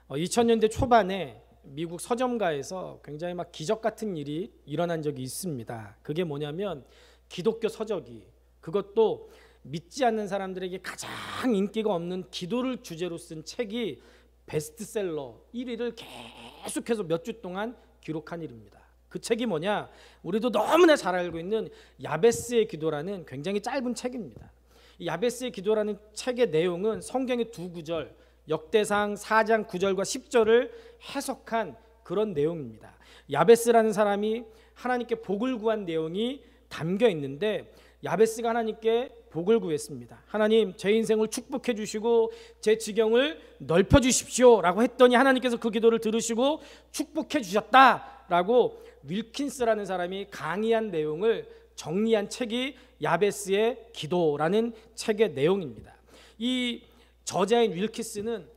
2000년대 초반에 미국 서점가에서 굉장히 막 기적 같은 일이 일어난 적이 있습니다. 그게 뭐냐면 기독교 서적이, 그것도 믿지 않는 사람들에게 가장 인기가 없는 기도를 주제로 쓴 책이 베스트셀러 1위를 계속해서 몇 주 동안 기록한 일입니다. 그 책이 뭐냐? 우리도 너무나 잘 알고 있는 야베스의 기도라는 굉장히 짧은 책입니다. 이 야베스의 기도라는 책의 내용은 성경의 두 구절, 역대상 4장 9절과 10절을 해석한 그런 내용입니다. 야베스라는 사람이 하나님께 복을 구한 내용이 담겨 있는데, 야베스가 하나님께 복을 구했습니다. 하나님, 제 인생을 축복해 주시고 제 지경을 넓혀 주십시오 라고 했더니 하나님께서 그 기도를 들으시고 축복해 주셨다라고 윌킨스라는 사람이 강의한 내용을 정리한 책이 야베스의 기도라는 책의 내용입니다. 이 저자인 윌킨스는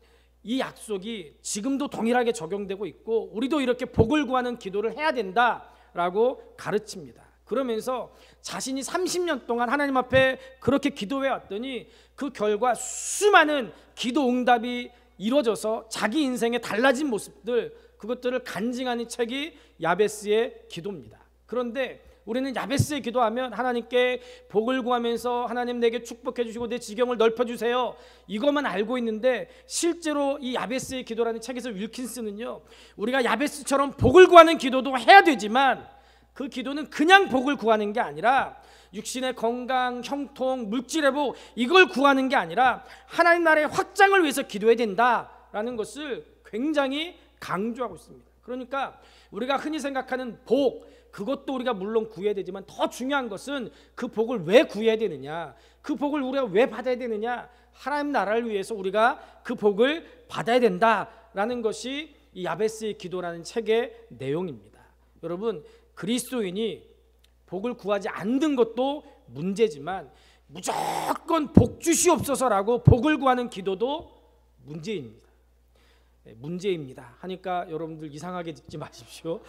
이 약속이 지금도 동일하게 적용되고 있고 우리도 이렇게 복을 구하는 기도를 해야 된다라고 가르칩니다. 그러면서 자신이 30년 동안 하나님 앞에 그렇게 기도해 왔더니 그 결과 수많은 기도 응답이 이루어져서 자기 인생에 달라진 모습들, 그것들을 간증하는 책이 야베스의 기도입니다. 그런데 우리는 야베스의 기도하면 하나님께 복을 구하면서 하나님 내게 축복해 주시고 내 지경을 넓혀 주세요, 이것만 알고 있는데, 실제로 이 야베스의 기도라는 책에서 윌킨스는요, 우리가 야베스처럼 복을 구하는 기도도 해야 되지만 그 기도는 그냥 복을 구하는 게 아니라 육신의 건강, 형통, 물질회복, 이걸 구하는 게 아니라 하나님 나라의 확장을 위해서 기도해야 된다라는 것을 굉장히 강조하고 있습니다. 그러니까 우리가 흔히 생각하는 복, 그것도 우리가 물론 구해야 되지만 더 중요한 것은 그 복을 왜 구해야 되느냐, 그 복을 우리가 왜 받아야 되느냐, 하나님 나라를 위해서 우리가 그 복을 받아야 된다라는 것이 이 야베스의 기도라는 책의 내용입니다. 여러분, 그리스도인이 복을 구하지 않는 것도 문제지만 무조건 복 주시옵소서라고 복을 구하는 기도도 문제입니다. 문제입니다 하니까 여러분들 이상하게 듣지 마십시오.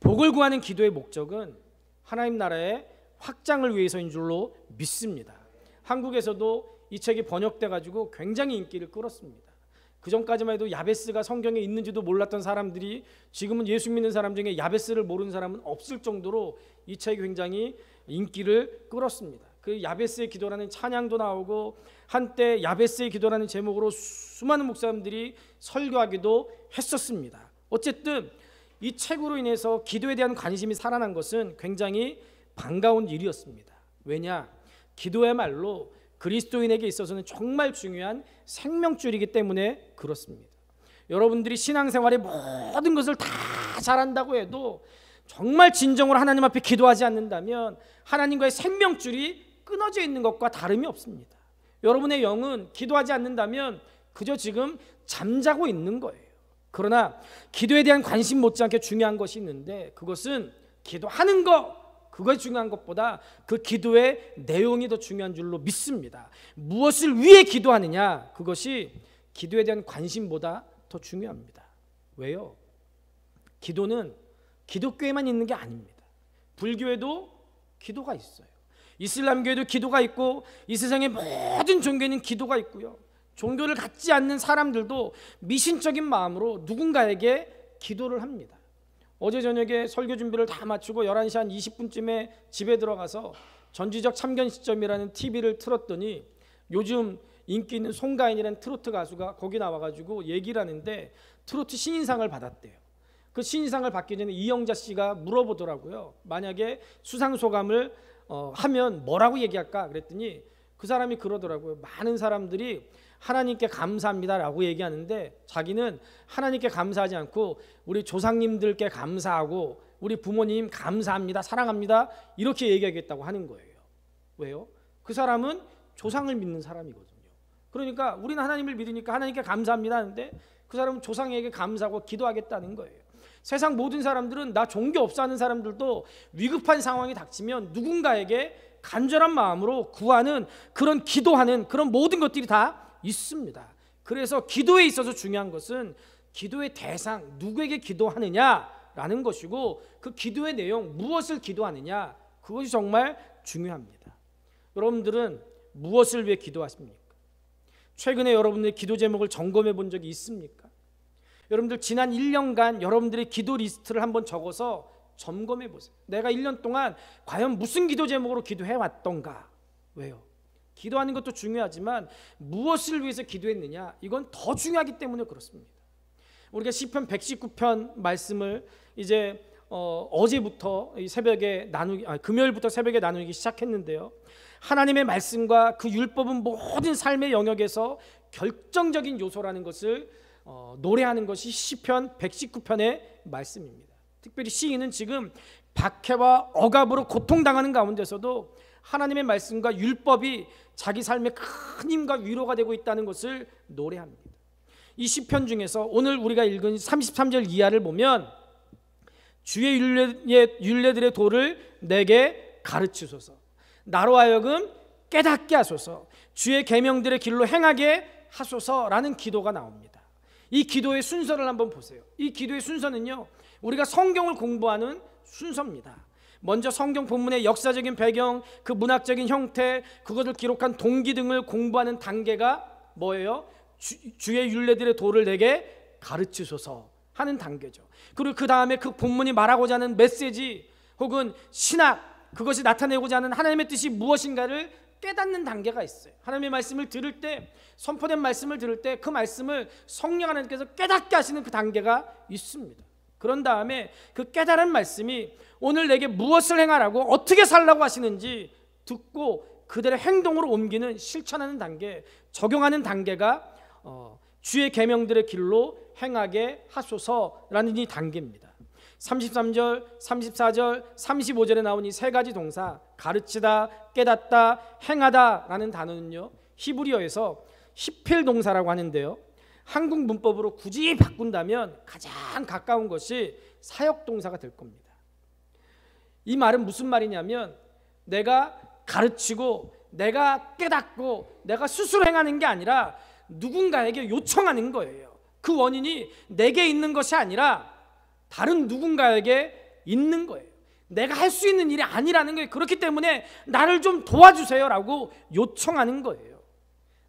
복을 구하는 기도의 목적은 하나님 나라의 확장을 위해서인 줄로 믿습니다. 한국에서도 이 책이 번역돼 가지고 굉장히 인기를 끌었습니다. 그 전까지만 해도 야베스가 성경에 있는지도 몰랐던 사람들이 지금은 예수 믿는 사람 중에 야베스를 모르는 사람은 없을 정도로 이 책이 굉장히 인기를 끌었습니다. 그 야베스의 기도라는 찬양도 나오고 한때 야베스의 기도라는 제목으로 수많은 목사님들이 설교하기도 했었습니다. 어쨌든 이 책으로 인해서 기도에 대한 관심이 살아난 것은 굉장히 반가운 일이었습니다. 왜냐? 기도야말로 그리스도인에게 있어서는 정말 중요한 생명줄이기 때문에 그렇습니다. 여러분들이 신앙생활의 모든 것을 다 잘한다고 해도 정말 진정으로 하나님 앞에 기도하지 않는다면 하나님과의 생명줄이 끊어져 있는 것과 다름이 없습니다. 여러분의 영은 기도하지 않는다면 그저 지금 잠자고 있는 거예요. 그러나 기도에 대한 관심 못지않게 중요한 것이 있는데, 그것은 기도하는 것, 그것이 중요한 것보다 그 기도의 내용이 더 중요한 줄로 믿습니다. 무엇을 위해 기도하느냐, 그것이 기도에 대한 관심보다 더 중요합니다. 왜요? 기도는 기독교에만 있는 게 아닙니다. 불교에도 기도가 있어요. 이슬람교에도 기도가 있고 이 세상의 모든 종교에는 기도가 있고요. 종교를 갖지 않는 사람들도 미신적인 마음으로 누군가에게 기도를 합니다. 어제 저녁에 설교 준비를 다 마치고 11시 한 20분쯤에 집에 들어가서 전지적 참견 시점이라는 TV를 틀었더니 요즘 인기 있는 송가인이라는 트로트 가수가 거기 나와가지고 얘기를 하는데 트로트 신인상을 받았대요. 그 신인상을 받기 전에 이영자 씨가 물어보더라고요. 만약에 수상소감을 하면 뭐라고 얘기할까 그랬더니 그 사람이 그러더라고요. 많은 사람들이 하나님께 감사합니다라고 얘기하는데 자기는 하나님께 감사하지 않고 우리 조상님들께 감사하고 우리 부모님 감사합니다, 사랑합니다 이렇게 얘기하겠다고 하는 거예요. 왜요? 그 사람은 조상을 믿는 사람이거든요. 그러니까 우리는 하나님을 믿으니까 하나님께 감사합니다 하는데 그 사람은 조상에게 감사하고 기도하겠다는 거예요. 세상 모든 사람들은, 나 종교 없어 하는 사람들도 위급한 상황이 닥치면 누군가에게 간절한 마음으로 구하는, 그런 기도하는 그런 모든 것들이 다 있습니다. 그래서 기도에 있어서 중요한 것은 기도의 대상, 누구에게 기도하느냐라는 것이고 그 기도의 내용, 무엇을 기도하느냐, 그것이 정말 중요합니다. 여러분들은 무엇을 위해 기도하십니까? 최근에 여러분들의 기도 제목을 점검해 본 적이 있습니까? 여러분들 지난 1년간 여러분들의 기도 리스트를 한번 적어서 점검해 보세요. 내가 1년 동안 과연 무슨 기도 제목으로 기도해 왔던가? 왜요? 기도하는 것도 중요하지만 무엇을 위해서 기도했느냐? 이건 더 중요하기 때문에 그렇습니다. 우리가 시편 119편 말씀을 이제 어제부터 새벽에 금요일부터 새벽에 나누기 시작했는데요. 하나님의 말씀과 그 율법은 모든 삶의 영역에서 결정적인 요소라는 것을 노래하는 것이 시편 119편의 말씀입니다. 특별히 시인은 지금 박해와 억압으로 고통당하는 가운데서도 하나님의 말씀과 율법이 자기 삶에 큰 힘과 위로가 되고 있다는 것을 노래합니다. 이 시편 중에서 오늘 우리가 읽은 33절 이하를 보면 주의 율례들의 도를 내게 가르치소서, 나로 하여금 깨닫게 하소서, 주의 계명들의 길로 행하게 하소서라는 기도가 나옵니다. 이 기도의 순서를 한번 보세요. 이 기도의 순서는요, 우리가 성경을 공부하는 순서입니다. 먼저 성경 본문의 역사적인 배경, 그 문학적인 형태, 그것을 기록한 동기 등을 공부하는 단계가 뭐예요? 주의 율례들의 도를 내게 가르치소서 하는 단계죠. 그리고 그 다음에 그 본문이 말하고자 하는 메시지 혹은 신학, 그것이 나타내고자 하는 하나님의 뜻이 무엇인가를 깨닫는 단계가 있어요. 하나님의 말씀을 들을 때, 선포된 말씀을 들을 때 그 말씀을 성령 하나님께서 깨닫게 하시는 그 단계가 있습니다. 그런 다음에 그 깨달은 말씀이 오늘 내게 무엇을 행하라고, 어떻게 살라고 하시는지 듣고 그들의 행동으로 옮기는, 실천하는 단계, 적용하는 단계가 주의 계명들의 길로 행하게 하소서라는 이 단계입니다. 33절, 34절, 35절에 나온 이 세 가지 동사, 가르치다, 깨닫다, 행하다 라는 단어는요, 히브리어에서 히필 동사라고 하는데요, 한국 문법으로 굳이 바꾼다면 가장 가까운 것이 사역 동사가 될 겁니다. 이 말은 무슨 말이냐면, 내가 가르치고 내가 깨닫고 내가 스스로 행하는 게 아니라 누군가에게 요청하는 거예요. 그 원인이 내게 있는 것이 아니라 다른 누군가에게 있는 거예요. 내가 할 수 있는 일이 아니라는 거예요. 그렇기 때문에 나를 좀 도와주세요라고 요청하는 거예요.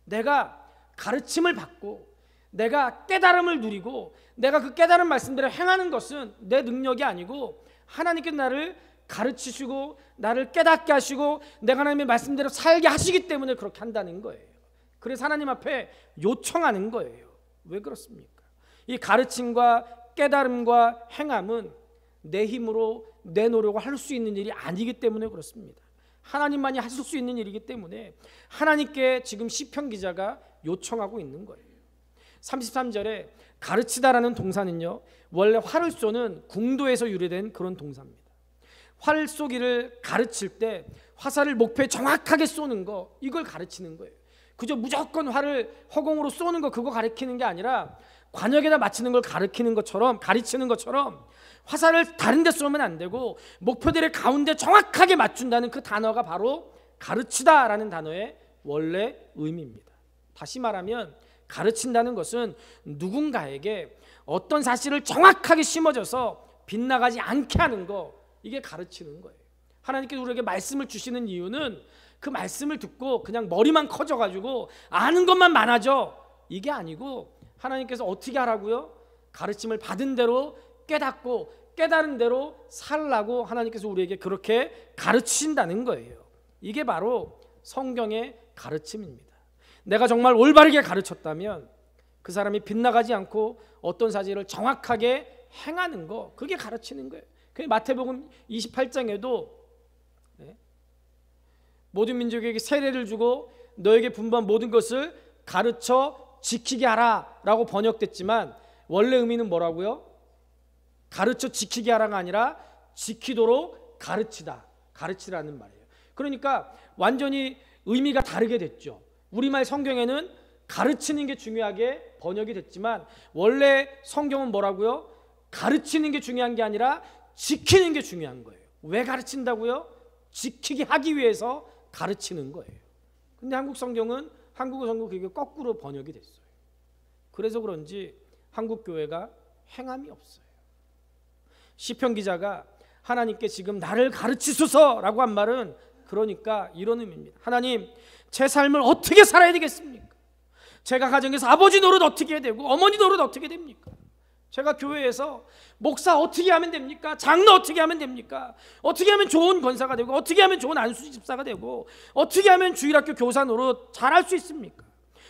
내가 가르침을 받고 내가 깨달음을 누리고 내가 그 깨달은 말씀대로 행하는 것은 내 능력이 아니고 하나님께서 나를 가르치시고 나를 깨닫게 하시고 내가 하나님의 말씀대로 살게 하시기 때문에 그렇게 한다는 거예요. 그래서 하나님 앞에 요청하는 거예요. 왜 그렇습니까? 이 가르침과 깨달음과 행함은 내 힘으로 내 노력으로 할 수 있는 일이 아니기 때문에 그렇습니다. 하나님만이 하실 수 있는 일이기 때문에 하나님께 지금 시편 기자가 요청하고 있는 거예요. 33절에 가르치다라는 동사는요, 원래 활을 쏘는 궁도에서 유래된 그런 동사입니다. 활 쏘기를 가르칠 때 화살을 목표에 정확하게 쏘는 거, 이걸 가르치는 거예요. 그저 무조건 활을 허공으로 쏘는 거, 그거 가르치는 게 아니라 관역에다 맞추는 걸 가리키는 것처럼 화살을 다른 데 쏘면 안 되고 목표들의 가운데 정확하게 맞춘다는 그 단어가 바로 가르치다라는 단어의 원래 의미입니다. 다시 말하면 가르친다는 것은 누군가에게 어떤 사실을 정확하게 심어줘서 빗나가지 않게 하는 거, 이게 가르치는 거예요. 하나님께서 우리에게 말씀을 주시는 이유는 그 말씀을 듣고 그냥 머리만 커져가지고 아는 것만 많아져, 이게 아니고 하나님께서 어떻게 하라고요? 가르침을 받은 대로 깨닫고 깨달은 대로 살라고 하나님께서 우리에게 그렇게 가르치신다는 거예요. 이게 바로 성경의 가르침입니다. 내가 정말 올바르게 가르쳤다면 그 사람이 빗나가지 않고 어떤 사실을 정확하게 행하는 거, 그게 가르치는 거예요. 마태복음 28장에도 모든 민족에게 세례를 주고 너에게 분부한 모든 것을 가르쳐 지키게 하라 라고 번역됐지만 원래 의미는 뭐라고요? 가르쳐 지키게 하라가 아니라 지키도록 가르치라는 말이에요. 그러니까 완전히 의미가 다르게 됐죠. 우리말 성경에는 가르치는 게 중요하게 번역이 됐지만 원래 성경은 뭐라고요? 가르치는 게 중요한 게 아니라 지키는 게 중요한 거예요. 왜 가르친다고요? 지키게 하기 위해서 가르치는 거예요. 근데 한국어 성경은 그게 거꾸로 번역이 됐어요. 그래서 그런지 한국 교회가 행함이 없어요. 시편 기자가 하나님께 지금 나를 가르치소서라고 한 말은 그러니까 이런 의미입니다. 하나님, 제 삶을 어떻게 살아야 되겠습니까? 제가 가정에서 아버지 노릇 어떻게 해야 되고 어머니 노릇 어떻게 됩니까? 제가 교회에서 목사 어떻게 하면 됩니까? 장로 어떻게 하면 됩니까? 어떻게 하면 좋은 권사가 되고, 어떻게 하면 좋은 안수 집사가 되고, 어떻게 하면 주일학교 교사 노릇 잘할 수 있습니까?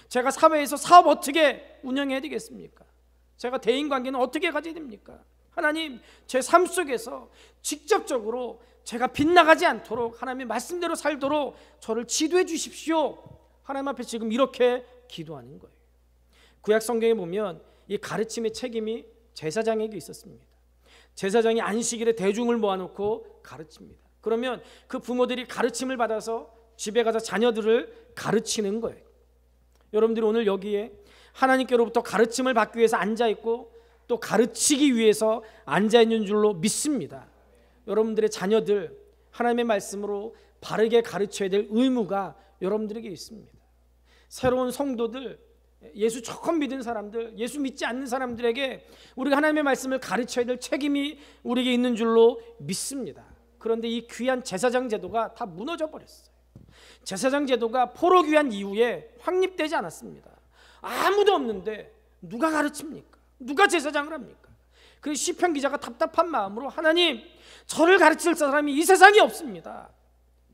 제가 사회에서 사업 어떻게 운영해야 되겠습니까? 제가 대인관계는 어떻게 가져야 됩니까? 하나님, 제 삶 속에서 직접적으로 제가 빗나가지 않도록 하나님의 말씀대로 살도록 저를 지도해 주십시오. 하나님 앞에 지금 이렇게 기도하는 거예요. 구약 성경에 보면 이 가르침의 책임이 제사장에게 있었습니다. 제사장이 안식일에 대중을 모아놓고 가르칩니다. 그러면 그 부모들이 가르침을 받아서 집에 가서 자녀들을 가르치는 거예요. 여러분들이 오늘 여기에 하나님께로부터 가르침을 받기 위해서 앉아있고 또 가르치기 위해서 앉아있는 줄로 믿습니다. 여러분들의 자녀들 하나님의 말씀으로 바르게 가르쳐야 될 의무가 여러분들에게 있습니다. 새로운 성도들, 예수 조금 믿은 사람들, 예수 믿지 않는 사람들에게 우리가 하나님의 말씀을 가르쳐야 될 책임이 우리에게 있는 줄로 믿습니다. 그런데 이 귀한 제사장 제도가 다 무너져 버렸어요. 제사장 제도가 포로 귀환 이후에 확립되지 않았습니다. 아무도 없는데 누가 가르칩니까? 누가 제사장을 합니까? 그 시편 기자가 답답한 마음으로 하나님, 저를 가르칠 사람이 이 세상에 없습니다.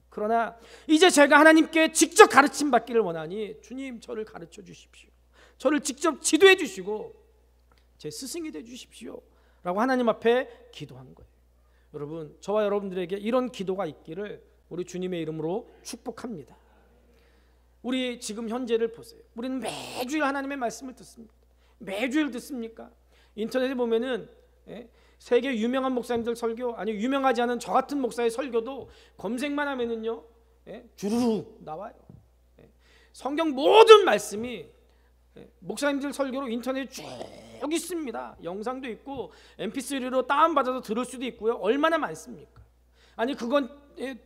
그러나 이제 제가 하나님께 직접 가르침 받기를 원하니 주님, 저를 가르쳐 주십시오. 저를 직접 지도해 주시고 제 스승이 돼 주십시오 라고 하나님 앞에 기도한 거예요. 여러분, 저와 여러분들에게 이런 기도가 있기를 우리 주님의 이름으로 축복합니다. 우리 지금 현재를 보세요. 우리는 매주일 하나님의 말씀을 듣습니다. 매주일 듣습니까? 인터넷에 보면은 세계 유명한 목사님들 설교, 아니 유명하지 않은 저 같은 목사의 설교도 검색만 하면은요 주르르 나와요. 성경 모든 말씀이 목사님들 설교로 인터넷에 쭉 있습니다. 영상도 있고 mp3로 다운받아서 들을 수도 있고요. 얼마나 많습니까? 아니 그건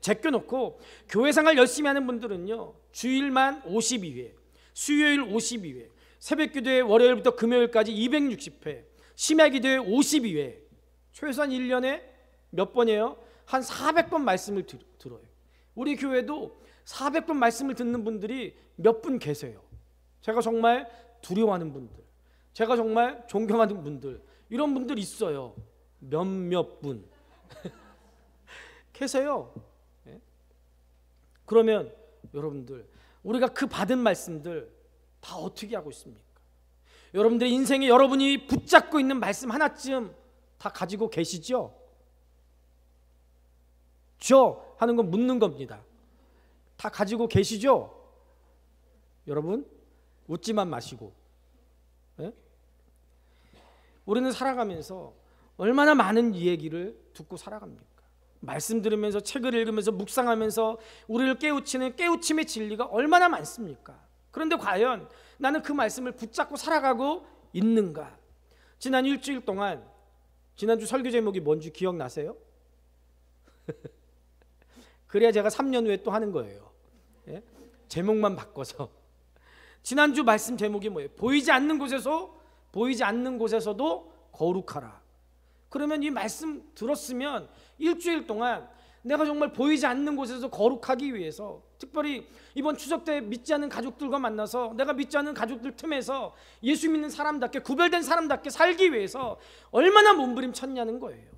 제껴놓고 교회 생활 열심히 하는 분들은요 주일만 52회, 수요일 52회, 새벽기도회 월요일부터 금요일까지 260회, 심야기도회 52회, 최소한 1년에 몇 번이에요? 한 400번 말씀을 들어요. 우리 교회도 400번 말씀을 듣는 분들이 몇 분 계세요. 제가 정말 두려워하는 분들, 제가 정말 존경하는 분들, 이런 분들 있어요. 몇몇 분 계세요. 그러면 여러분들, 우리가 그 받은 말씀들 다 어떻게 하고 있습니까? 여러분들의 인생에 여러분이 붙잡고 있는 말씀 하나쯤 다 가지고 계시죠? 저 하는 건 묻는 겁니다. 다 가지고 계시죠? 여러분, 웃지만 마시고. 우리는 살아가면서 얼마나 많은 이야기를 듣고 살아갑니까? 말씀 들으면서, 책을 읽으면서, 묵상하면서 우리를 깨우치는 깨우침의 진리가 얼마나 많습니까? 그런데 과연 나는 그 말씀을 붙잡고 살아가고 있는가? 지난 일주일 동안, 지난주 설교 제목이 뭔지 기억나세요? 그래야 제가 3년 후에 또 하는 거예요. 제목만 바꿔서. 지난주 말씀 제목이 뭐예요? 보이지 않는 곳에서도 거룩하라. 그러면 이 말씀 들었으면 일주일 동안 내가 정말 보이지 않는 곳에서 거룩하기 위해서, 특별히 이번 추석 때 믿지 않는 가족들과 만나서 내가 믿지 않는 가족들 틈에서 예수 믿는 사람답게, 구별된 사람답게 살기 위해서 얼마나 몸부림쳤냐는 거예요.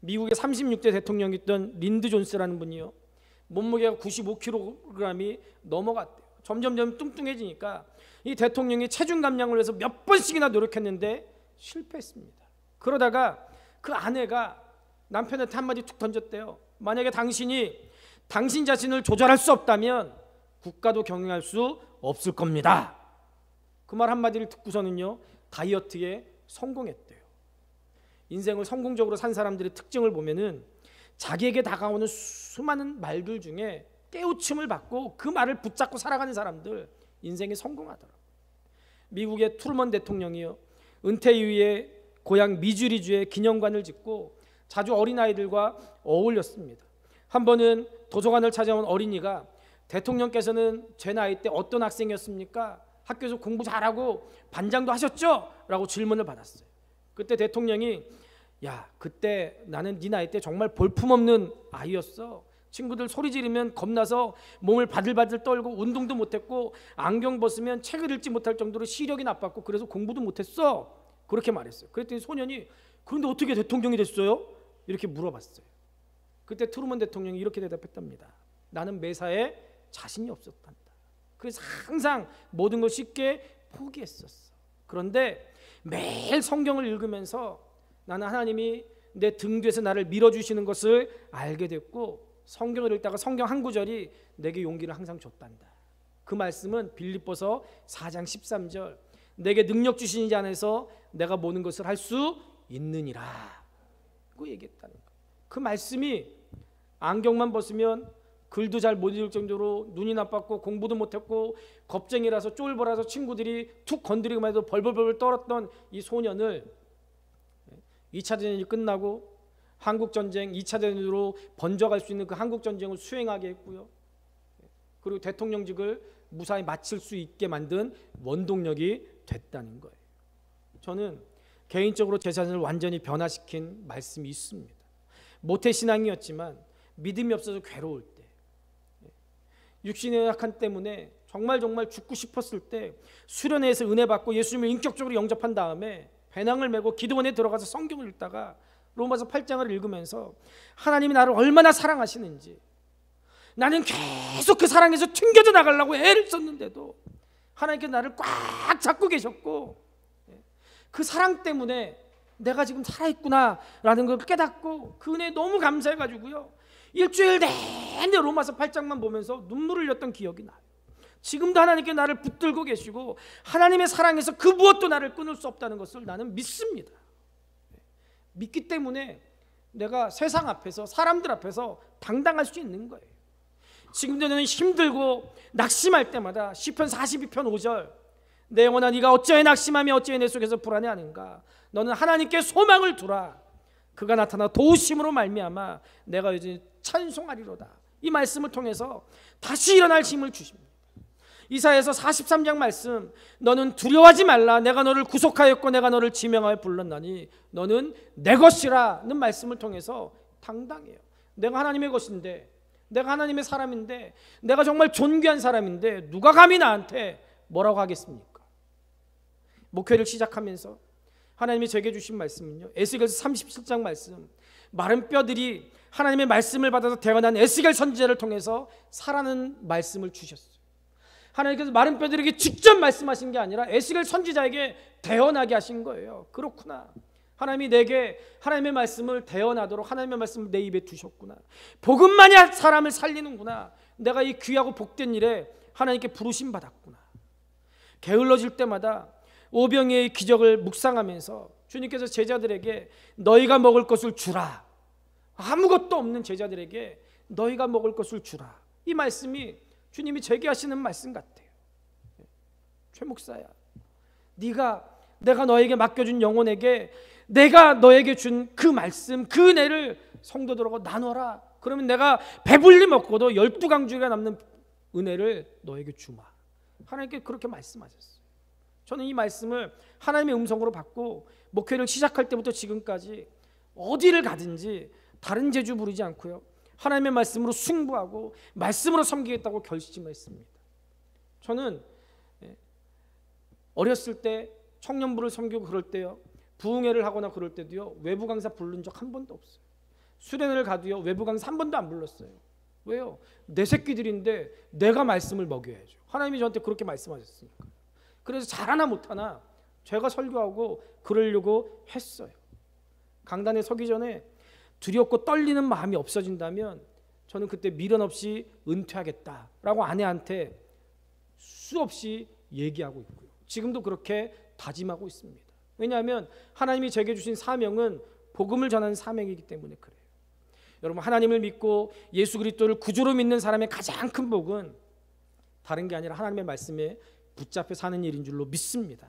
미국의 36대 대통령이었던 린드 존스라는 분이요, 몸무게가 95kg이 넘어갔대요. 점점 뚱뚱해지니까 이 대통령이 체중 감량을 위해서 몇 번씩이나 노력했는데 실패했습니다. 그러다가 그 아내가 남편한테 한마디 툭 던졌대요. 만약에 당신 자신을 조절할 수 없다면 국가도 경영할 수 없을 겁니다. 그 말 한마디를 듣고서는요 다이어트에 성공했대요. 인생을 성공적으로 산 사람들의 특징을 보면은 자기에게 다가오는 수많은 말들 중에 깨우침을 받고 그 말을 붙잡고 살아가는 사람들 인생에 성공하더라고요. 미국의 트루먼 대통령이요, 은퇴 이후에 고향 미주리주에 기념관을 짓고 자주 어린아이들과 어울렸습니다. 한 번은 도서관을 찾아온 어린이가 대통령께서는 제 나이 때 어떤 학생이었습니까? 학교에서 공부 잘하고 반장도 하셨죠? 라고 질문을 받았어요. 그때 대통령이 야, 그때 나는 네 나이 때 정말 볼품없는 아이였어. 친구들 소리 지르면 겁나서 몸을 바들바들 떨고 운동도 못했고 안경 벗으면 책을 읽지 못할 정도로 시력이 나빴고 그래서 공부도 못했어. 그렇게 말했어요. 그랬더니 소년이 그런데 어떻게 대통령이 됐어요? 이렇게 물어봤어요. 그때 트루먼 대통령이 이렇게 대답했답니다. 나는 매사에 자신이 없었단다. 그래서 항상 모든 걸 쉽게 포기했었어. 그런데 매일 성경을 읽으면서 나는 하나님이 내 등 뒤에서 나를 밀어주시는 것을 알게 됐고, 성경을 읽다가 성경 한 구절이 내게 용기를 항상 줬단다. 그 말씀은 빌립보서 4장 13절, 내게 능력 주신 자 안에서 내가 모든 것을 할 수 있느니라 그 얘기했다는 거예요. 그 말씀이 안경만 벗으면 글도 잘 못 읽을 정도로 눈이 나빴고 공부도 못했고 겁쟁이라서 쫄보라서 친구들이 툭 건드리기만 해도 벌벌벌 떨었던 이 소년을 2차 대전이 끝나고 한국전쟁 2차 대전으로 번져갈 수 있는 그 한국전쟁을 수행하게 했고요. 그리고 대통령직을 무사히 마칠 수 있게 만든 원동력이 됐다는 거예요. 저는 개인적으로 제 자신을 완전히 변화시킨 말씀이 있습니다. 모태신앙이었지만 믿음이 없어서 괴로울 때, 육신의 약한 때문에 정말 죽고 싶었을 때 수련회에서 은혜 받고 예수님을 인격적으로 영접한 다음에 배낭을 메고 기도원에 들어가서 성경을 읽다가 로마서 8장을 읽으면서 하나님이 나를 얼마나 사랑하시는지, 나는 계속 그 사랑에서 튕겨져 나가려고 애를 썼는데도 하나님께서 나를 꽉 잡고 계셨고, 그 사랑 때문에 내가 지금 살아있구나라는 걸 깨닫고 그 은혜에 너무 감사해가지고요, 일주일 내내 로마서 8장만 보면서 눈물을 흘렸던 기억이 나요. 지금도 하나님께 나를 붙들고 계시고 하나님의 사랑에서 그 무엇도 나를 끊을 수 없다는 것을 나는 믿습니다. 믿기 때문에 내가 세상 앞에서, 사람들 앞에서 당당할 수 있는 거예요. 지금도 저는 힘들고 낙심할 때마다 시편 42편 5절, 내 영혼아 네가 어찌하여 낙심하며 어찌하여 내 속에서 불안해하는가. 너는 하나님께 소망을 두라. 그가 나타나 도우심으로 말미암아 내가 여전히 찬송하리로다. 이 말씀을 통해서 다시 일어날 힘을 주십니다. 이사야서 43장 말씀, 너는 두려워하지 말라. 내가 너를 구속하였고 내가 너를 지명하여 불렀나니 너는 내 것이라는 말씀을 통해서 당당해요. 내가 하나님의 것인데, 내가 하나님의 사람인데, 내가 정말 존귀한 사람인데 누가 감히 나한테 뭐라고 하겠습니까? 목회를 시작하면서 하나님이 제게 주신 말씀은요, 에스겔서 37장 말씀, 마른 뼈들이 하나님의 말씀을 받아서 태어난 에스겔 선지자를 통해서 살아나는 말씀을 주셨어요. 하나님께서 마른 뼈들에게 직접 말씀하신 게 아니라 에스겔 선지자에게 태어나게 하신 거예요. 그렇구나, 하나님이 내게 하나님의 말씀을 태어나도록 하나님의 말씀을 내 입에 두셨구나, 복음만이 사람을 살리는구나, 내가 이 귀하고 복된 일에 하나님께 부르심 받았구나. 게을러질 때마다 오병이의 기적을 묵상하면서 주님께서 제자들에게 너희가 먹을 것을 주라, 아무것도 없는 제자들에게 너희가 먹을 것을 주라, 이 말씀이 주님이 제게 하시는 말씀 같아요. 최 목사야, 내가 너에게 맡겨준 영혼에게 내가 너에게 준 그 말씀, 그 은혜를 성도들하고 나눠라. 그러면 내가 배불리 먹고도 12강주가 남는 은혜를 너에게 주마. 하나님께 그렇게 말씀하셨어요. 저는 이 말씀을 하나님의 음성으로 받고 목회를 시작할 때부터 지금까지 어디를 가든지 다른 재주 부르지 않고요, 하나님의 말씀으로 승부하고 말씀으로 섬기겠다고 결심했습니다. 저는 어렸을 때 청년부를 섬기고 그럴 때요, 부흥회를 하거나 그럴 때도요, 외부 강사 부른 적 한 번도 없어요. 수련회를 가도요, 외부 강사 한 번도 안 불렀어요. 왜요? 내 새끼들인데 내가 말씀을 먹여야죠. 하나님이 저한테 그렇게 말씀하셨으니까. 그래서 잘하나 못하나 제가 설교하고 그러려고 했어요. 강단에 서기 전에 두렵고 떨리는 마음이 없어진다면 저는 그때 미련 없이 은퇴하겠다라고 아내한테 수없이 얘기하고 있고요, 지금도 그렇게 다짐하고 있습니다. 왜냐하면 하나님이 제게 주신 사명은 복음을 전하는 사명이기 때문에 그래요. 여러분, 하나님을 믿고 예수 그리스도를 구주로 믿는 사람의 가장 큰 복은 다른 게 아니라 하나님의 말씀에 붙잡혀 사는 일인 줄로 믿습니다.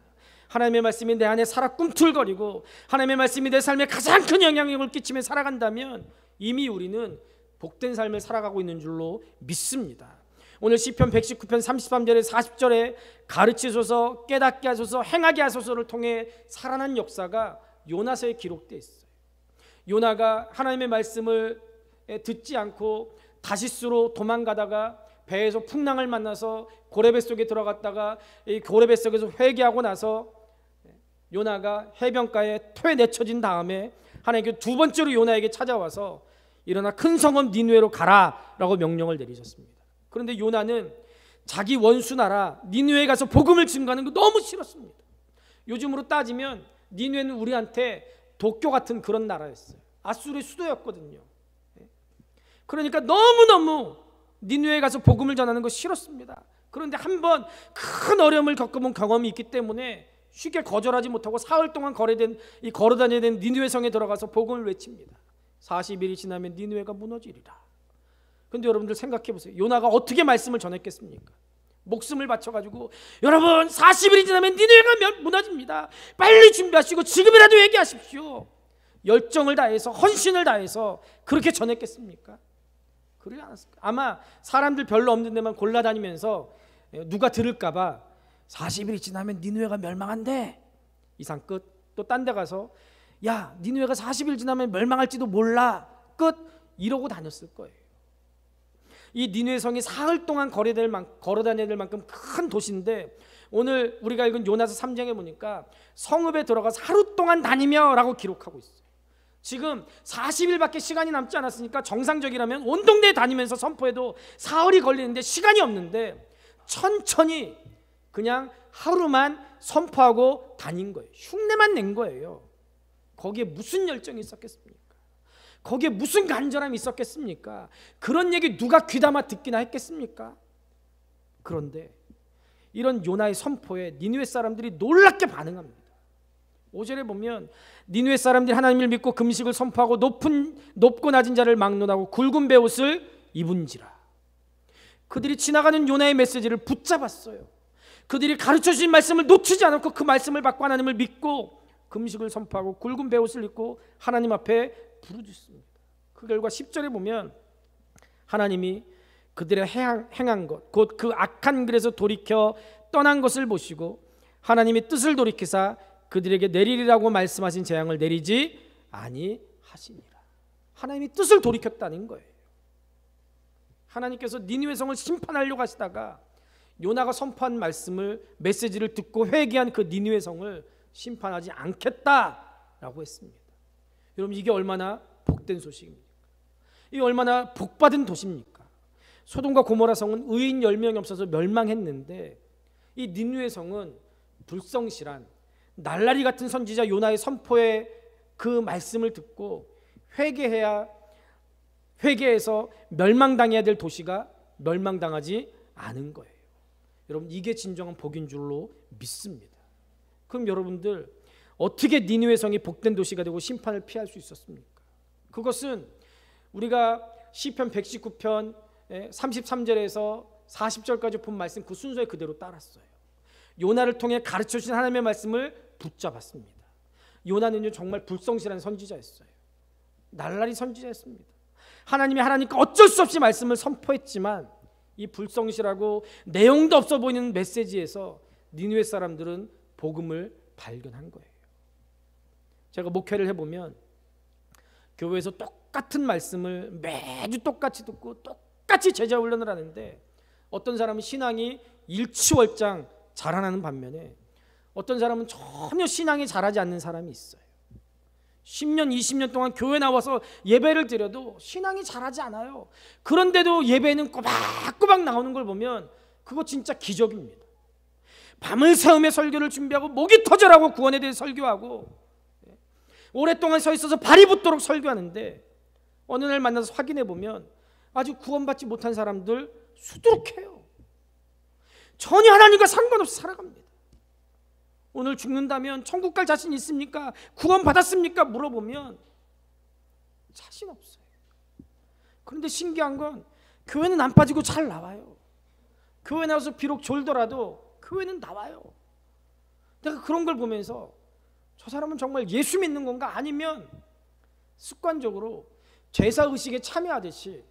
하나님의 말씀이 내 안에 살아 꿈틀거리고 하나님의 말씀이 내 삶에 가장 큰 영향력을 끼치며 살아간다면 이미 우리는 복된 삶을 살아가고 있는 줄로 믿습니다. 오늘 시편 119편 33절에 40절에 가르치소서, 깨닫게 하소서, 행하게 하소서를 통해 살아난 역사가 요나서에 기록되어 있어요. 요나가 하나님의 말씀을 듣지 않고 다시스로 도망가다가 배에서 풍랑을 만나서 고래배 속에 들어갔다가 이 고래배 속에서 회개하고 나서 요나가 해변가에 토해내쳐진 다음에 하나님께 두 번째로 요나에게 찾아와서 일어나 큰 성읍 니느웨로 가라라고 명령을 내리셨습니다. 그런데 요나는 자기 원수 나라 니느웨에 가서 복음을 증거하는 거 너무 싫었습니다. 요즘으로 따지면 니느웨는 우리한테 도쿄 같은 그런 나라였어요. 아수르의 수도였거든요. 그러니까 너무너무 니느웨에 가서 복음을 전하는 거 싫었습니다. 그런데 한번 큰 어려움을 겪어본 경험이 있기 때문에 쉽게 거절하지 못하고 사흘 동안 걸어다녀야 된 니느웨 성에 들어가서 복음을 외칩니다. 40일이 지나면 니느웨가 무너지리라. 그런데 여러분들 생각해 보세요. 요나가 어떻게 말씀을 전했겠습니까? 목숨을 바쳐가지고 여러분 40일이 지나면 니느웨가 무너집니다. 빨리 준비하시고 지금이라도 회개하십시오. 열정을 다해서 헌신을 다해서 그렇게 전했겠습니까? 그러지 않았을까? 아마 사람들 별로 없는 데만 골라다니면서 누가 들을까 봐 40일이 지나면 니느웨가 멸망한대. 이상 끝. 또 딴 데 가서 야 니느웨가 40일 지나면 멸망할지도 몰라. 끝. 이러고 다녔을 거예요. 이 니느웨 성이 사흘 동안 걸어다녀야 될 만큼 큰 도시인데 오늘 우리가 읽은 요나서 3장에 보니까 성읍에 들어가서 하루 동안 다니며 라고 기록하고 있어요. 지금 40일밖에 시간이 남지 않았으니까 정상적이라면 온 동네에 다니면서 선포해도 사흘이 걸리는데 시간이 없는데 천천히 그냥 하루만 선포하고 다닌 거예요. 흉내만 낸 거예요. 거기에 무슨 열정이 있었겠습니까? 거기에 무슨 간절함이 있었겠습니까? 그런 얘기 누가 귀담아 듣기나 했겠습니까? 그런데 이런 요나의 선포에 니느웨 사람들이 놀랍게 반응합니다. 5절에 보면 니느웨 사람들이 하나님을 믿고 금식을 선포하고 높고 낮은 자를 막론하고 굵은 베옷을 입은지라. 그들이 지나가는 요나의 메시지를 붙잡았어요. 그들이 가르쳐주신 말씀을 놓치지 않았고 그 말씀을 받고 하나님을 믿고 금식을 선포하고 굵은 베옷을 입고 하나님 앞에 부르짖습니다. 그 결과 10절에 보면 하나님이 그들의 행한 것 곧 그 악한 길에서 돌이켜 떠난 것을 보시고 하나님이 뜻을 돌이키사 그들에게 내리리라고 말씀하신 재앙을 내리지 아니하시니라. 하나님이 뜻을 돌이켰다는 거예요. 하나님께서 니느웨 성을 심판하려고 하시다가 요나가 선포한 말씀을 메시지를 듣고 회개한 그 니느웨 성을 심판하지 않겠다라고 했습니다. 여러분 이게 얼마나 복된 소식입니까? 이게 얼마나 복받은 도시입니까? 소돔과 고모라 성은 의인 10명이 없어서 멸망했는데 이 니느웨 성은 불성실한 날라리 같은 선지자 요나의 선포의 그 말씀을 듣고 회개해서 멸망당해야 될 도시가 멸망당하지 않은 거예요. 여러분 이게 진정한 복인 줄로 믿습니다. 그럼 여러분들 어떻게 니느웨 성이 복된 도시가 되고 심판을 피할 수 있었습니까? 그것은 우리가 시편 119편 33절에서 40절까지 본 말씀 그 순서에 그대로 따랐어요. 요나를 통해 가르쳐주신 하나님의 말씀을 붙잡았습니다. 요나는요 정말 불성실한 선지자였어요. 날라리 선지자였습니다. 하나님과 어쩔 수 없이 말씀을 선포했지만 이 불성실하고 내용도 없어 보이는 메시지에서 니느웨 사람들은 복음을 발견한 거예요. 제가 목회를 해보면 교회에서 똑같은 말씀을 매주 똑같이 듣고 똑같이 제자 훈련을 하는데 어떤 사람은 신앙이 일취월장 자라나는 반면에 어떤 사람은 전혀 신앙이 자라지 않는 사람이 있어요. 10년, 20년 동안 교회 나와서 예배를 드려도 신앙이 자라지 않아요. 그런데도 예배는 꼬박꼬박 나오는 걸 보면 그거 진짜 기적입니다. 밤을 새우며 설교를 준비하고 목이 터져라고 구원에 대해 설교하고 오랫동안 서 있어서 발이 붓도록 설교하는데 어느 날 만나서 확인해 보면 아직 구원받지 못한 사람들 수두룩해요. 전혀 하나님과 상관없이 살아갑니다. 오늘 죽는다면 천국 갈 자신 있습니까? 구원 받았습니까? 물어보면 자신 없어요. 그런데 신기한 건 교회는 안 빠지고 잘 나와요. 교회 나와서 비록 졸더라도 교회는 나와요. 내가 그런 걸 보면서 저 사람은 정말 예수 믿는 건가? 아니면 습관적으로 제사의식에 참여하듯이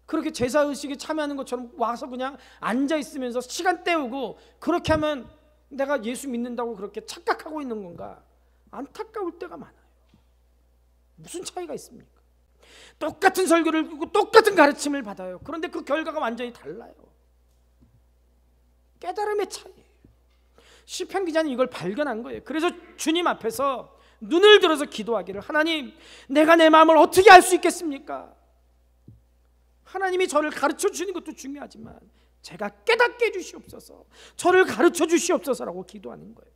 그렇게 제사의식에 참여하는 것처럼 와서 그냥 앉아있으면서 시간 때우고 그렇게 하면 내가 예수 믿는다고 그렇게 착각하고 있는 건가? 안타까울 때가 많아요. 무슨 차이가 있습니까? 똑같은 설교를 듣고 똑같은 가르침을 받아요. 그런데 그 결과가 완전히 달라요. 깨달음의 차이예요. 시편 기자는 이걸 발견한 거예요. 그래서 주님 앞에서 눈을 들어서 기도하기를, 하나님, 내가 내 마음을 어떻게 알 수 있겠습니까? 하나님이 저를 가르쳐 주시는 것도 중요하지만 제가 깨닫게 해주시옵소서, 저를 가르쳐 주시옵소서라고 기도하는 거예요.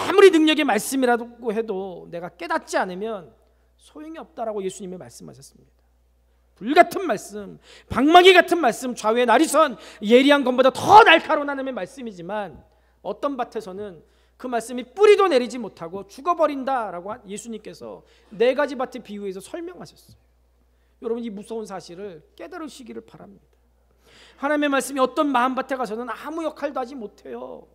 아무리 능력의 말씀이라고 해도 내가 깨닫지 않으면 소용이 없다라고 예수님이 말씀하셨습니다. 불같은 말씀, 방망이 같은 말씀, 좌우에 나리선 예리한 검보다 더 날카로운 하나님의 말씀이지만 어떤 밭에서는 그 말씀이 뿌리도 내리지 못하고 죽어버린다라고 예수님께서 4가지 밭의 비유에서 설명하셨어요. 여러분, 이 무서운 사실을 깨달으시기를 바랍니다. 하나님의 말씀이 어떤 마음밭에 가서는 아무 역할도 하지 못해요.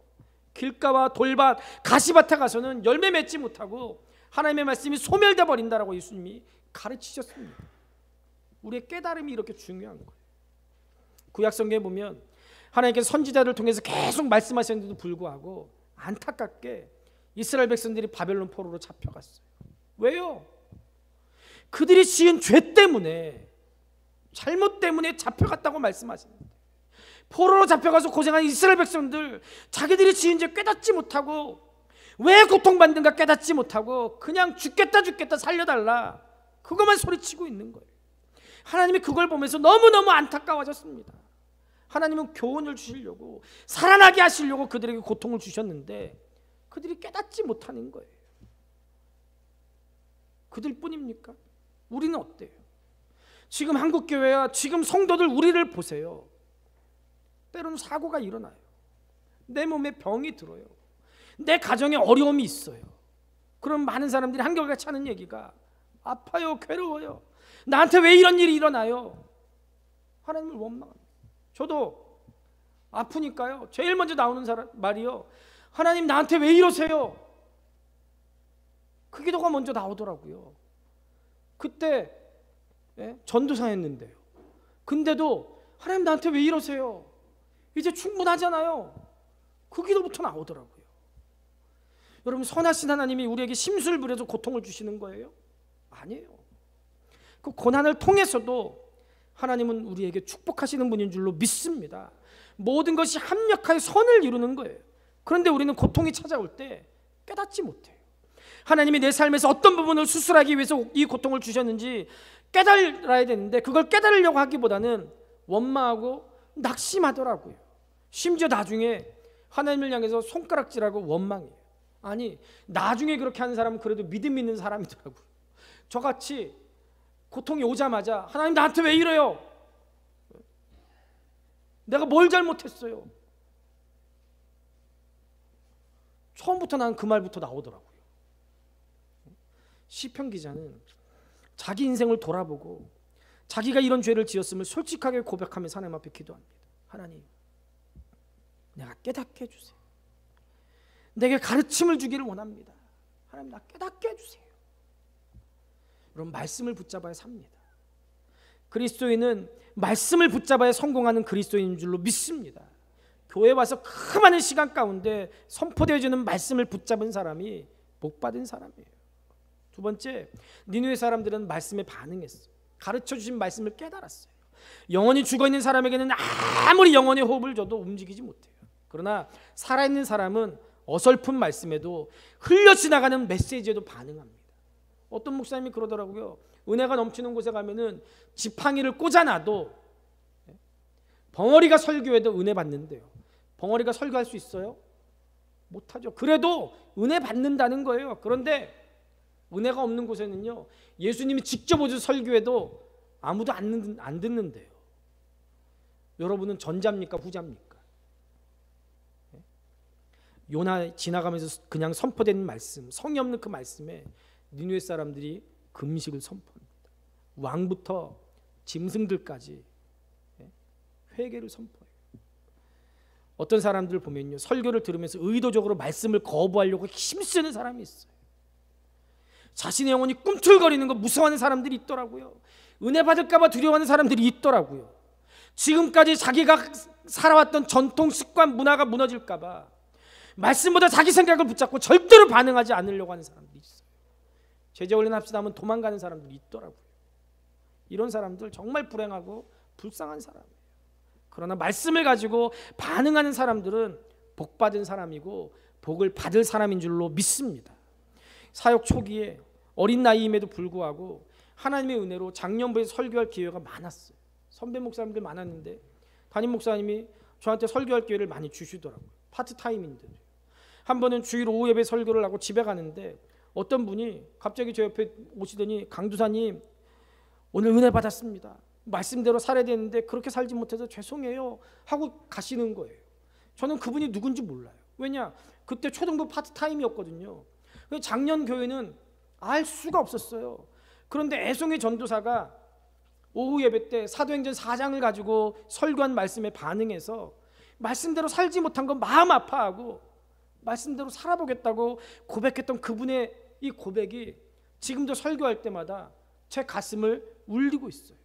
길가와 돌밭, 가시밭에 가서는 열매 맺지 못하고 하나님의 말씀이 소멸돼 버린다라고 예수님이 가르치셨습니다. 우리의 깨달음이 이렇게 중요한 거예요. 구약 성경에 보면 하나님께서 선지자들을 통해서 계속 말씀하셨는데도 불구하고 안타깝게 이스라엘 백성들이 바벨론 포로로 잡혀갔어요. 왜요? 그들이 지은 죄 때문에, 잘못 때문에 잡혀갔다고 말씀하시는데, 포로로 잡혀가서 고생한 이스라엘 백성들, 자기들이 지은 죄 깨닫지 못하고, 왜 고통받는가 깨닫지 못하고 그냥 죽겠다 살려달라, 그것만 소리치고 있는 거예요. 하나님이 그걸 보면서 너무너무 안타까워졌습니다. 하나님은 교훈을 주시려고, 살아나게 하시려고 그들에게 고통을 주셨는데 그들이 깨닫지 못하는 거예요. 그들뿐입니까? 우리는 어때요? 지금 한국교회와 지금 성도들 우리를 보세요. 때로는 사고가 일어나요. 내 몸에 병이 들어요. 내 가정에 어려움이 있어요. 그럼 많은 사람들이 한결같이 하는 얘기가, 아파요, 괴로워요, 나한테 왜 이런 일이 일어나요? 하나님을 원망합니다. 저도 아프니까요, 제일 먼저 나오는 말이요, 하나님, 나한테 왜 이러세요? 그 기도가 먼저 나오더라고요. 그때 전도사 했는데요. 근데도 하나님, 나한테 왜 이러세요? 이제 충분하잖아요. 그 기도부터 나오더라고요. 여러분, 선하신 하나님이 우리에게 심술을 부려서 고통을 주시는 거예요? 아니에요. 그 고난을 통해서도 하나님은 우리에게 축복하시는 분인 줄로 믿습니다. 모든 것이 합력하여 선을 이루는 거예요. 그런데 우리는 고통이 찾아올 때 깨닫지 못해요. 하나님이 내 삶에서 어떤 부분을 수술하기 위해서 이 고통을 주셨는지 깨달아야 되는데, 그걸 깨달으려고 하기보다는 원망하고 낙심하더라고요. 심지어 나중에 하나님을 향해서 손가락질하고 원망해요. 아니, 나중에 그렇게 하는 사람은 그래도 믿음 있는 사람이더라고요. 저같이 고통이 오자마자 하나님, 나한테 왜 이래요? 내가 뭘 잘못했어요? 처음부터 나는 그 말부터 나오더라고요. 시편 기자는 자기 인생을 돌아보고 자기가 이런 죄를 지었음을 솔직하게 고백하면서 하나님 앞에 기도합니다. 하나님, 내가 깨닫게 해주세요. 내게 가르침을 주기를 원합니다. 하나님, 나 깨닫게 해주세요. 여러분, 말씀을 붙잡아야 삽니다. 그리스도인은 말씀을 붙잡아야 성공하는 그리스도인인 줄로 믿습니다. 교회 와서 그 많은 시간 가운데 선포되어지는 말씀을 붙잡은 사람이 복받은 사람이에요. 두 번째, 니느웨 사람들은 말씀에 반응했어요. 가르쳐주신 말씀을 깨달았어요. 영원히 죽어있는 사람에게는 아무리 영혼의 호흡을 줘도 움직이지 못해요. 그러나 살아있는 사람은 어설픈 말씀에도, 흘려 지나가는 메시지에도 반응합니다. 어떤 목사님이 그러더라고요. 은혜가 넘치는 곳에 가면은 지팡이를 꽂아놔도 벙어리가 설교해도 은혜 받는데요. 벙어리가 설교할 수 있어요? 못하죠. 그래도 은혜 받는다는 거예요. 그런데 은혜가 없는 곳에는요, 예수님이 직접 오셔서 설교해도 아무도 안 듣는데요. 여러분은 전자입니까, 후자입니까? 요나 지나가면서 그냥 선포된 말씀, 성의 없는 그 말씀에 니느웨 사람들이 금식을 선포합니다. 왕부터 짐승들까지 회개를 선포해요. 어떤 사람들 보면요, 설교를 들으면서 의도적으로 말씀을 거부하려고 힘쓰는 사람이 있어요. 자신의 영혼이 꿈틀거리는 거 무서워하는 사람들이 있더라고요. 은혜 받을까 봐 두려워하는 사람들이 있더라고요. 지금까지 자기가 살아왔던 전통, 습관, 문화가 무너질까 봐 말씀보다 자기 생각을 붙잡고 절대로 반응하지 않으려고 하는 사람들이 있어요. 제자훈련합시다 하면 도망가는 사람들이 있더라고요. 이런 사람들 정말 불행하고 불쌍한 사람이에요. 그러나 말씀을 가지고 반응하는 사람들은 복 받은 사람이고 복을 받을 사람인 줄로 믿습니다. 사역 초기에 어린 나이임에도 불구하고 하나님의 은혜로 작년부에 설교할 기회가 많았어요. 선배 목사님들 많았는데 담임 목사님이 저한테 설교할 기회를 많이 주시더라고요. 파트타임인데. 한 번은 주일 오후 예배 설교를 하고 집에 가는데 어떤 분이 갑자기 제 옆에 오시더니 강두사님 오늘 은혜 받았습니다. 말씀대로 살아야 되는데 그렇게 살지 못해서 죄송해요 하고 가시는 거예요. 저는 그분이 누군지 몰라요. 왜냐? 그때 초등부 파트타임이었거든요. 작년 교회는 알 수가 없었어요. 그런데 애송이 전도사가 오후 예배 때 사도행전 4장을 가지고 설교한 말씀에 반응해서 말씀대로 살지 못한 건 마음 아파하고 말씀대로 살아보겠다고 고백했던 그분의 이 고백이 지금도 설교할 때마다 제 가슴을 울리고 있어요.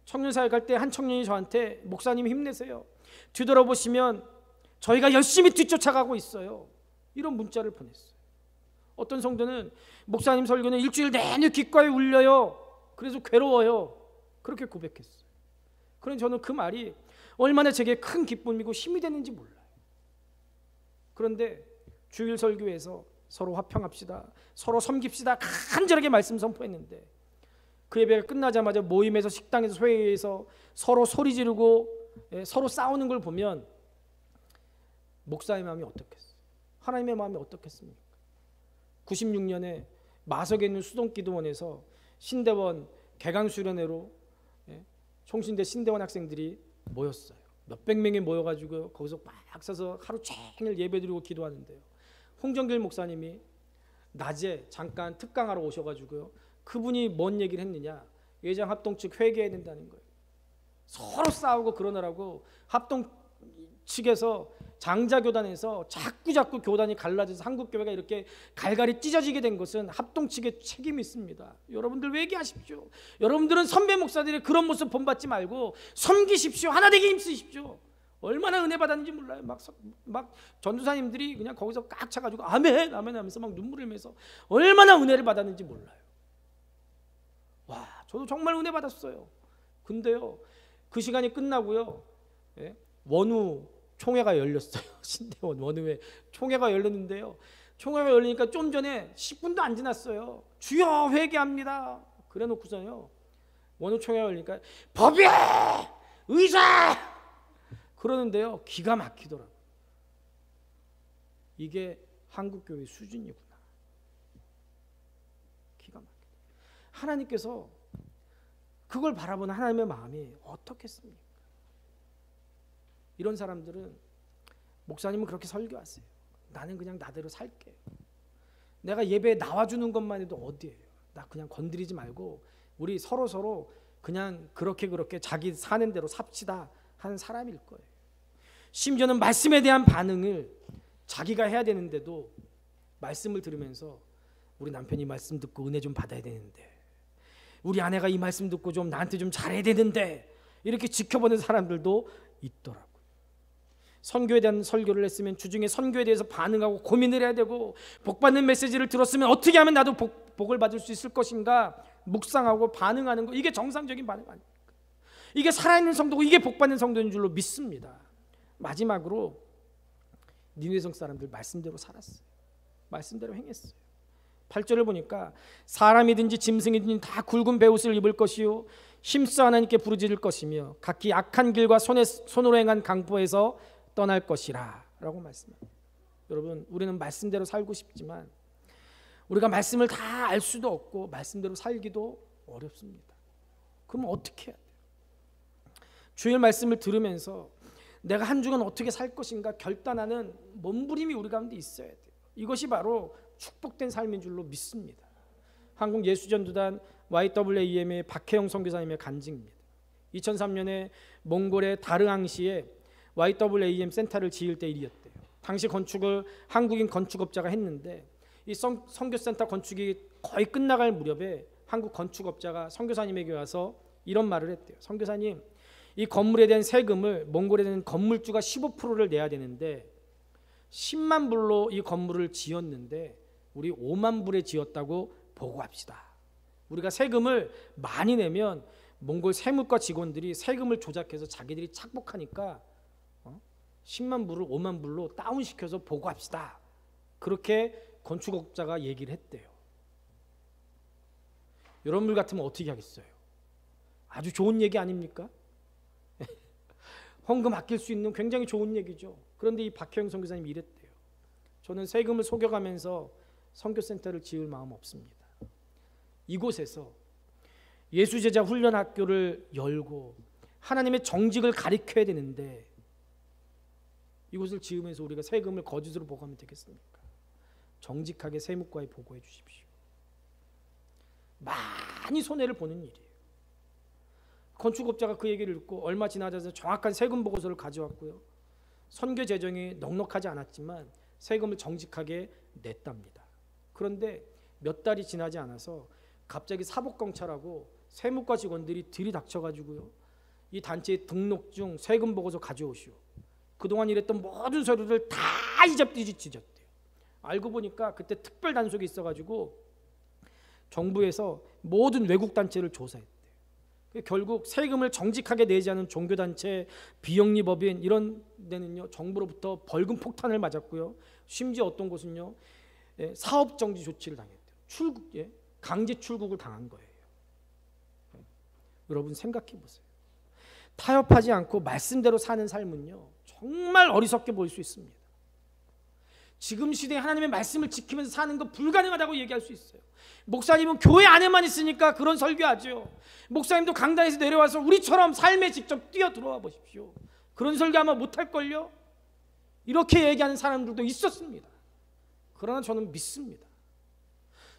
청년사회 갈 때 한 청년이 저한테 목사님 힘내세요. 뒤돌아보시면 저희가 열심히 뒤쫓아가고 있어요. 이런 문자를 보냈어요. 어떤 성도는 목사님 설교는 일주일 내내 귓가에 울려요. 그래서 괴로워요. 그렇게 고백했어요. 그런데 저는 그 말이 얼마나 제게 큰 기쁨이고 힘이 되는지 몰라요. 그런데 주일 설교에서 서로 화평합시다, 서로 섬깁시다 간절하게 말씀 선포했는데 그 예배가 끝나자마자 모임에서 식당에서 회의에서 서로 소리 지르고 서로 싸우는 걸 보면 목사의 마음이 어떻겠어요? 하나님의 마음이 어떻겠습니까? 96년에 마석에 있는 수동기도원에서 신대원 개강수련회로 총신대 신대원 학생들이 모였어요. 몇백 명이 모여가지고 거기서 막 서서 하루 종일 예배드리고 기도하는데요. 홍정길 목사님이 낮에 잠깐 특강하러 오셔가지고요. 그분이 뭔 얘기를 했느냐? 예장 합동 측 회개해야 된다는 거예요. 서로 싸우고 그러느라고 합동 측에서 장자교단에서 자꾸 교단이 갈라져서 한국교회가 이렇게 갈갈이 찢어지게 된 것은 합동 측의 책임이 있습니다. 여러분들 회개하십시오. 여러분들은 선배 목사들의 그런 모습 본받지 말고 섬기십시오. 하나 되게 힘쓰십시오. 얼마나 은혜 받았는지 몰라요. 막 전도사님들이 그냥 거기서 깍 차가지고 아멘 아멘 하면서 막 눈물을 흘리면서 얼마나 은혜를 받았는지 몰라요. 와, 저도 정말 은혜 받았어요. 근데요, 그 시간이 끝나고요, 원우 총회가 열렸어요. 신대원 원우회 총회가 열렸는데요. 총회가 열리니까 좀 전에 10분도 안 지났어요. 주여 회개합니다. 그래 놓고서요, 원우 총회가 열리니까 법이 의사 그러는데요, 기가 막히더라고요. 이게 한국교회 수준이구나. 기가 막히다. 하나님께서 그걸 바라보는 하나님의 마음이 어떻겠습니까? 이런 사람들은 목사님은 그렇게 설교하세요. 나는 그냥 나대로 살게요. 내가 예배에 나와주는 것만 해도 어디예요? 나 그냥 건드리지 말고 우리 서로 그냥 그렇게 자기 사는 대로 삽시다 하는 사람일 거예요. 심지어는 말씀에 대한 반응을 자기가 해야 되는데도 말씀을 들으면서 우리 남편이 말씀 듣고 은혜 좀 받아야 되는데, 우리 아내가 이 말씀 듣고 좀 나한테 좀 잘해야 되는데, 이렇게 지켜보는 사람들도 있더라고요. 선교에 대한 설교를 했으면 주중에 선교에 대해서 반응하고 고민을 해야 되고, 복받는 메시지를 들었으면 어떻게 하면 나도 복을 받을 수 있을 것인가 묵상하고 반응하는 거, 이게 정상적인 반응 아닙니까? 이게 살아있는 성도고 이게 복받는 성도인 줄로 믿습니다. 마지막으로 니느웨성 사람들 말씀대로 살았어요. 말씀대로 행했어요. 8절을 보니까 사람이든지 짐승이든지 다 굵은 베옷을 입을 것이요 힘써 하나님께 부르짖을 것이며 각기 악한 길과 손으로 행한 강포에서 떠날 것이라 라고 말씀합니다. 여러분, 우리는 말씀대로 살고 싶지만 우리가 말씀을 다 알 수도 없고 말씀대로 살기도 어렵습니다. 그럼 어떻게 해야 돼요? 주일 말씀을 들으면서 내가 한 주간 어떻게 살 것인가 결단하는 몸부림이 우리 가운데 있어야 돼요. 이것이 바로 축복된 삶인 줄로 믿습니다. 한국예수전도단 YWAM의 박혜영 선교사님의 간증입니다. 2003년에 몽골의 다르앙시에 YWAM 센터를 지을 때 일이었대요. 당시 건축을 한국인 건축업자가 했는데 이 선교센터 건축이 거의 끝나갈 무렵에 한국 건축업자가 선교사님에게 와서 이런 말을 했대요. 선교사님, 이 건물에 대한 세금을 몽골에 대한 건물주가 15%를 내야 되는데 10만 불로 이 건물을 지었는데 우리 5만 불에 지었다고 보고합시다. 우리가 세금을 많이 내면 몽골 세무과 직원들이 세금을 조작해서 자기들이 착복하니까 10만 불을 5만 불로 다운시켜서 보고합시다. 그렇게 건축업자가 얘기를 했대요. 여러분들 같으면 어떻게 하겠어요? 아주 좋은 얘기 아닙니까? 헌금 아낄 수 있는 굉장히 좋은 얘기죠. 그런데 이 박혜영 선교사님이 이랬대요. 저는 세금을 속여가면서 선교센터를 지을 마음 없습니다. 이곳에서 예수제자 훈련학교를 열고 하나님의 정직을 가리켜야 되는데 이곳을 지으면서 우리가 세금을 거짓으로 보고하면 되겠습니까? 정직하게 세무과에 보고해 주십시오. 많이 손해를 보는 일이에요. 건축업자가 그 얘기를 듣고 얼마 지나서 정확한 세금 보고서를 가져왔고요. 선교 재정이 넉넉하지 않았지만 세금을 정직하게 냈답니다. 그런데 몇 달이 지나지 않아서 갑자기 사법경찰하고 세무과 직원들이 들이닥쳐가지고요. 이 단체의 등록증, 세금 보고서 가져오시오. 그동안 일했던 모든 서류를 다 뒤집어졌대요. 알고 보니까 그때 특별 단속이 있어가지고 정부에서 모든 외국 단체를 조사했대요. 결국 세금을 정직하게 내지 않은 종교단체, 비영리법인 이런 데는요 정부로부터 벌금 폭탄을 맞았고요. 심지어 어떤 곳은요 사업정지 조치를 당했대요. 강제 출국을 당한 거예요. 여러분 생각해 보세요. 타협하지 않고 말씀대로 사는 삶은요 정말 어리석게 보일 수 있습니다. 지금 시대에 하나님의 말씀을 지키면서 사는 거 불가능하다고 얘기할 수 있어요. 목사님은 교회 안에만 있으니까 그런 설교하죠. 목사님도 강단에서 내려와서 우리처럼 삶에 직접 뛰어 들어와 보십시오. 그런 설교하면 못할걸요? 이렇게 얘기하는 사람들도 있었습니다. 그러나 저는 믿습니다.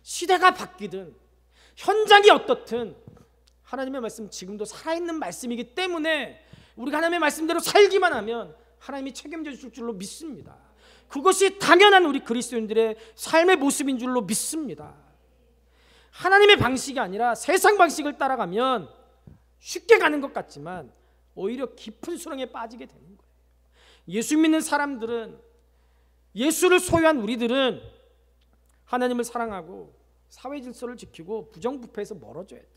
시대가 바뀌든 현장이 어떻든 하나님의 말씀 지금도 살아있는 말씀이기 때문에 우리가 하나님의 말씀대로 살기만 하면 하나님이 책임져 주실 줄로 믿습니다. 그것이 당연한 우리 그리스도인들의 삶의 모습인 줄로 믿습니다. 하나님의 방식이 아니라 세상 방식을 따라가면 쉽게 가는 것 같지만 오히려 깊은 수렁에 빠지게 되는 거예요. 예수 믿는 사람들은, 예수를 소유한 우리들은 하나님을 사랑하고 사회 질서를 지키고 부정부패에서 멀어져야 돼요.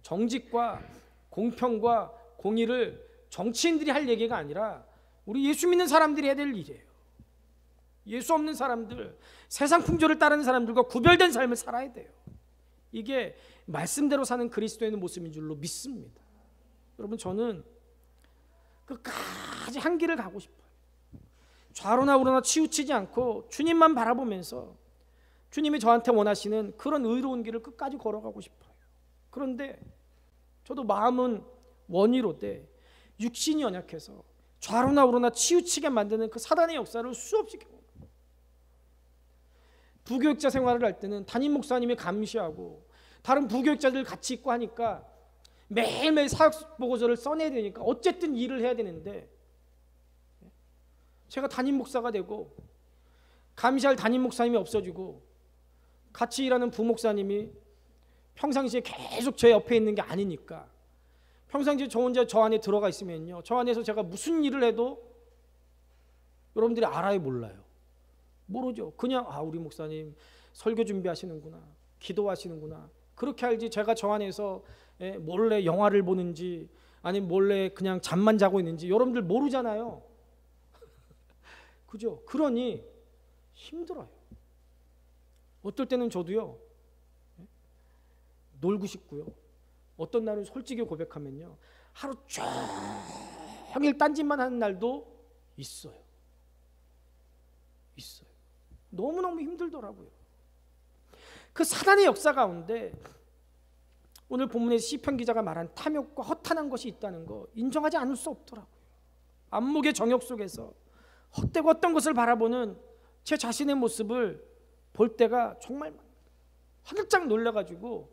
정직과 공평과 공의를 정치인들이 할 얘기가 아니라 우리 예수 믿는 사람들이 해야 될 일이에요. 예수 없는 사람들, 세상 풍조를 따르는 사람들과 구별된 삶을 살아야 돼요. 이게 말씀대로 사는 그리스도인의 모습인 줄로 믿습니다. 여러분 저는 끝까지 한 길을 가고 싶어요. 좌로나 우로나 치우치지 않고 주님만 바라보면서 주님이 저한테 원하시는 그런 의로운 길을 끝까지 걸어가고 싶어요. 그런데 저도 마음은 원이로되 육신이 연약해서 좌로나 우로나 치우치게 만드는 그 사단의 역사를 수없이 경험합니다. 부교육자 생활을 할 때는 담임 목사님이 감시하고 다른 부교육자들 같이 있고 하니까 매일매일 사역 보고서를 써내야 되니까 어쨌든 일을 해야 되는데 제가 담임 목사가 되고 감시할 담임 목사님이 없어지고 같이 일하는 부목사님이 평상시에 계속 제 옆에 있는 게 아니니까 평상시에 저 혼자 저 안에 들어가 있으면요 저 안에서 제가 무슨 일을 해도 여러분들이 알아요 몰라요? 모르죠. 그냥 우리 목사님 설교 준비하시는구나, 기도하시는구나 그렇게 알지 제가 저 안에서 몰래 영화를 보는지 아니면 몰래 그냥 잠만 자고 있는지 여러분들 모르잖아요. 그죠? 그러니 힘들어요. 어떨 때는 저도요 놀고 싶고요. 어떤 날은 솔직히 고백하면요 하루 종일 딴짓만 하는 날도 있어요. 너무너무 힘들더라고요. 그 사단의 역사 가운데 오늘 본문의 시편 기자가 말한 탐욕과 허탄한 것이 있다는 거 인정하지 않을 수 없더라고요. 안목의 정욕 속에서 헛되고 어떤 것을 바라보는 제 자신의 모습을 볼 때가 정말 화들짝 놀라가지고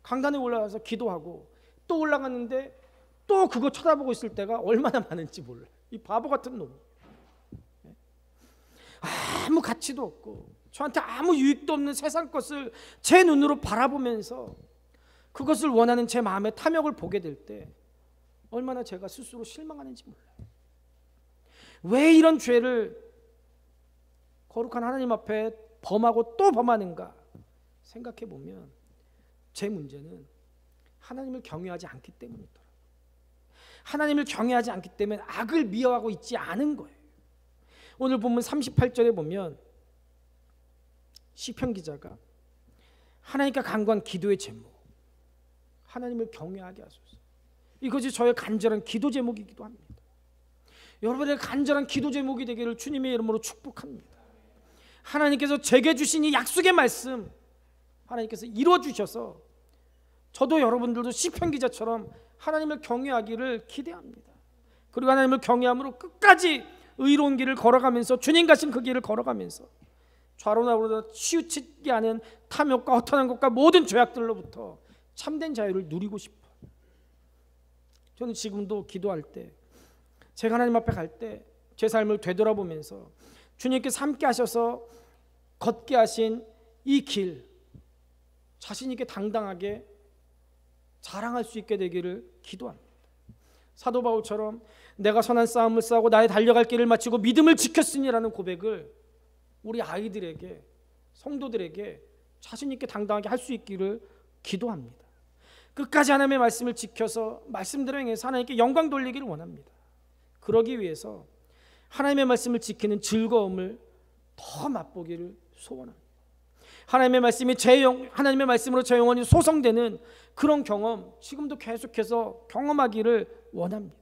강단에 올라가서 기도하고 또 올라갔는데 또 그거 쳐다보고 있을 때가 얼마나 많은지 몰라요. 이 바보 같은 놈. 아무 가치도 없고 저한테 아무 유익도 없는 세상 것을 제 눈으로 바라보면서 그것을 원하는 제 마음의 탐욕을 보게 될 때 얼마나 제가 스스로 실망하는지 몰라요. 왜 이런 죄를 거룩한 하나님 앞에 범하고 또 범하는가 생각해 보면 제 문제는 하나님을 경외하지 않기 때문이더라고요. 하나님을 경외하지 않기 때문에 악을 미워하고 있지 않은 거예요. 오늘 본문 38절에 보면 시편 기자가 하나님께 간구한 기도의 제목, 하나님을 경외하게 하소서, 이것이 저의 간절한 기도 제목이기도 합니다. 여러분의 간절한 기도 제목이 되기를 주님의 이름으로 축복합니다. 하나님께서 제게 주신 이 약속의 말씀 하나님께서 이루어 주셔서 저도 여러분들도 시편 기자처럼 하나님을 경외하기를 기대합니다. 그리고 하나님을 경외함으로 끝까지 의로운 길을 걸어가면서, 주님 가신 그 길을 걸어가면서 좌로나 우로나 치우치게 하는 탐욕과 허탄한 것과 모든 죄악들로부터 참된 자유를 누리고 싶어요. 저는 지금도 기도할 때, 제가 하나님 앞에 갈 때 제 삶을 되돌아보면서 주님께서 함께 하셔서 걷게 하신 이 길, 자신 있게 당당하게 자랑할 수 있게 되기를 기도합니다. 사도 바울처럼 내가 선한 싸움을 싸우고 나의 달려갈 길을 마치고 믿음을 지켰으니라는 고백을 우리 아이들에게, 성도들에게 자신 있게 당당하게 할 수 있기를 기도합니다. 끝까지 하나님의 말씀을 지켜서 말씀대로 행해서 하나님께 영광 돌리기를 원합니다. 그러기 위해서 하나님의 말씀을 지키는 즐거움을 더 맛보기를 소원합니다. 하나님의 말씀이 하나님의 말씀으로 제 영혼이 소성되는 그런 경험, 지금도 계속해서 경험하기를 원합니다.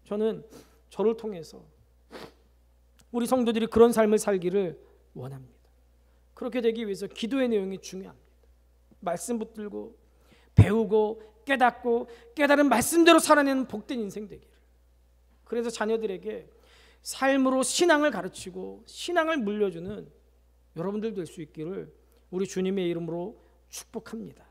저는 저를 통해서 우리 성도들이 그런 삶을 살기를 원합니다. 그렇게 되기 위해서 기도의 내용이 중요합니다. 말씀 붙들고 배우고 깨닫고 깨달은 말씀대로 살아내는 복된 인생 되기를. 그래서 자녀들에게 삶으로 신앙을 가르치고 신앙을 물려주는 여러분들 될 수 있기를 우리 주님의 이름으로 축복합니다.